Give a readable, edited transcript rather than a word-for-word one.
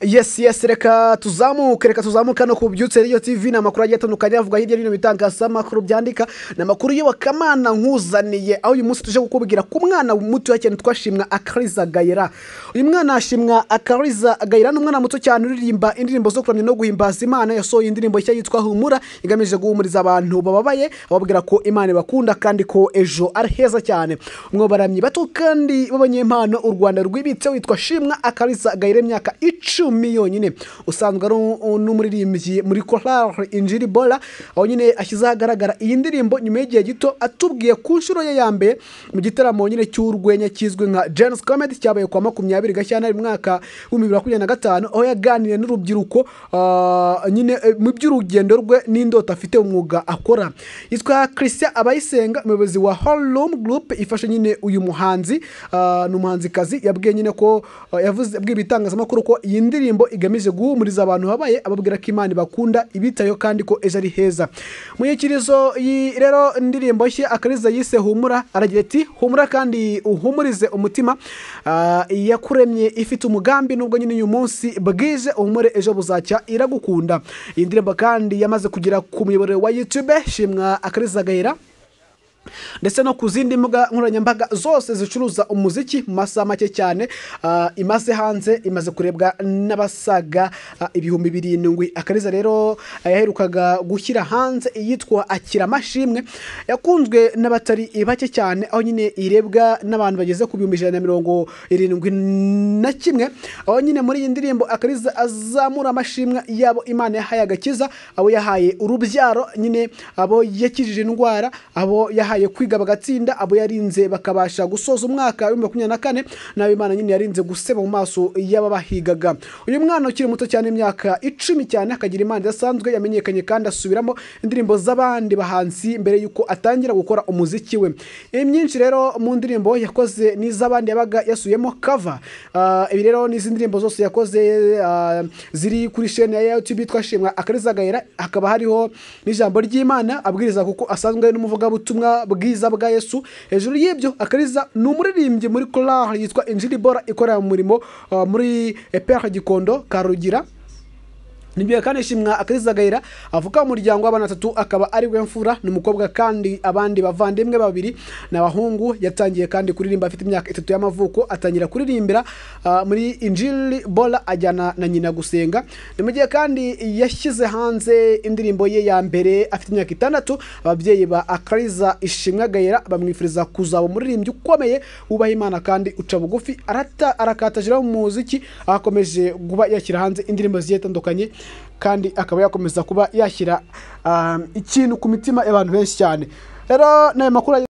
Yes reka tuzamuka no kubyutse Radio TV na makuru agiye atandukanye avuga hirya no bitangasa makuru byandika na makuru yo bakamana nkuzaniye aho uyu munsi tuje gukubwira ku mwana muto cyane twashimwa Akariza Gayera. Uyu mwana ashimwa Akariza Gayera n'umwana muto cyane uririmba indirimbo zo kuramya no guhimbaza Imana. Yasohoye indirimbo nshya yitwa Humura igamije guhumuriza abantu bababaye ababwira ko Imana bakunda kandi ko ejo ari heza cyane. Umwe baramyi bato kandi b'abanyempano u Rwanda rwibitse witwa Shimwa Akariza Gayera imyaka 10 yonyine usanzwe ari n'umuririmbyi muri Chorale Injili Bola aho nyine akizagaragara iyi ndirimbo nyuma y'igihe gito atubwiye ku nshuro ye yambere mu gitaramo nyine cy'urwenya kizwe nka James Comedy cyabaye kwa 20 Gashyantare mu mwaka wa 2025 aho yaganiriye n'urubyiruko nyine mu by'urugendo rwe n'indota afite umwuga akora. Yitwa Christian Abayisenga umuyobozi wa Hallroom Group ifashe nyine uyu muhanzi n'umuhanzikazi yabwiye nyine ko yavuze bw'ibitangazamakuru ko iyi ndirimbo igamije guhumuriza abantu babaye ababwira ko Imana bakunda ibitayo kandi ko ejo ari heza. Mu yikirizo rero indirimbo nshya Akariza yise Humura aragira ati humura kandi uhumurize umutima yakuremye ifite umugambi nubwo nyine uyu munsi bwije uhumure ejo buzacya iragukunda. Iyi ndirimbo kandi yamaze kugira ku muyoboro wa YouTube Shimwa Akariza Gayera ndetse no kuzindi mbuga nkoranyambaga zose zicuruza umuziki mu masaha make cyane imaze hanze imaze kurebwa n'abasaga 7,000. Akariza rero yaherukaga gushyira hanze yitwa Akira Mashimwe yakunzwe n'abatari bake cyane aho nyine irebwa n'abantu bageze ku 171 aho nyine muri iyi ndirimbo Akariza azamura amashimwe yabo Imana yahaye agakiza abo yahaye urubyaro nyine abo yakijije indwara abo yahaye kwiga bagatsinda abo yarinze bakabasha gusoza umwaka wa 2024 nawe Imana nyine yarinze guseba mu maso y'ababahigaga. Uyu mwana ukiri muto cyane imyaka 10 cyane akagira Imana yasanzwe yamenyekanye kandi asubiramo indirimbo z'abandi bahanzi mbere yuko atangira gukora umuziki we. Imyinshi rero mu ndirimbo yakoze n'izabandi yabaga yasuyemo cover. Ibi rero n'izi ndirimbo zose yakoze ziri kuri chaîne ya YouTube twashimwa Akariza Gayera hakaba hariho n'ijambo ry'Imana abwiriza kuko asanzwe n'umuvuga butumwa bwiza bwa Yesu. Hejuru y'ibyo Akariza n'umuririmbyi muri Chorale yitwa Injili Bola ikorera mu murimo muri Père Gikondo Karugira. Nibyo kandi Shimwa Akariza Gayera avuka mu muryango w'abana 3 akaba ari we mfura n'umukobwa kandi abandi bavandimwe babiri n'abahungu. Yatangiye kandi kuririmba afite imyaka 3 y'amavuko atangira kuririmbira muri Injili Bola ajyana na nyina gusenga. Nimugiye kandi yashyize hanze indirimbo ye ya mbere afite imyaka 6. Ababyeyi ba Akariza Ishimwa Gayera bamwifuriza kuzaba umuririmbyi ukomeye ubaha Imana kandi uca bugufi arakatajira mu muziki akomeje guba yakira hanze indirimbo zitandukanye kandi akaba yakomeza kuba yashyira ikintu ku mitima y'abantu benshi cyane. Rero nayo makuru